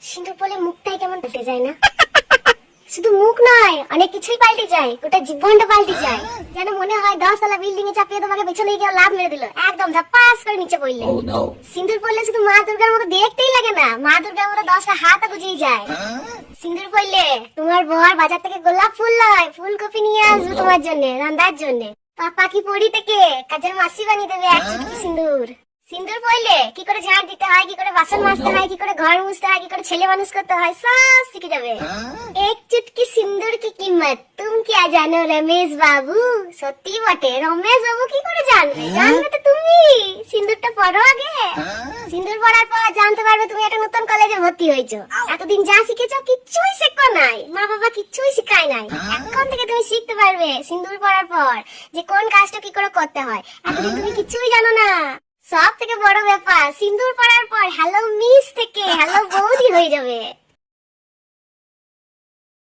সিঁদুর পরলে মুখটাই কেমন পাল্টে যায় না? শুধু মুখ নয়, অনেক কিছুই পাল্টে যায়, গোটা জীবনটা পাল্টে যায়। যেন মনে হয় 10 তলা বিল্ডিং এ চাপিয়ে তোমাকে পেছনে গিয়ে লাফ মেরে দিল, একদম ধাপাস করে নিচে পড়লে। সিঁদুর পরলে শুধু মা দুর্গার মতো দেখতেই লাগে না, মা দুর্গার মতো 10টা হাতও গুজিয়ে যায়। সিঁদুর পরলে তোমার বর বাজার থেকে গোলাপ ফুল নয় ফুলকপি নিয়ে আসবে তোমার জন্য, রান্নার জন্য। পাপা কি পড়ি থেকে কাজের মাসি বানিয়ে দেবে এক চুটকি সিঁদুর। সিঁদুর পরলে কি করে ঝাড় দিতে হয়, কি করে বাসন মাজতে হয়, কি করে ঘর মুছতে হয়, কি করে ছেলে মানুষ করতে হয়, সব শিখে যাবে। এক চুটকি সিঁদুর কি कीमत तुम क्या জানো রমেশ বাবু? সত্যি বটে, রমেশ বাবু কি করে জানবে? জানবে তো তুমি। সিঁদুরটা পরো আগে। সিঁদুর পরার পর জানতে পারবে তুমি একটা নতুন কলেজে ভর্তি হয়েছো। এতদিন যা শিখেছো কিচ্ছুই শেখো নাই, মা বাবা কিচ্ছুই শিখায় নাই। এখন থেকে তুমি শিখতে পারবে সিঁদুর পরার পর যে কোন কাজটা কি করে করতে হয়। এতদিন তুমি কিচ্ছুই জানো না। সব থেকে বড় ব্যাপার, সিঁদুর পরার পর হ্যালো মিস থেকে হ্যালো বৌদি হয়ে যাবে।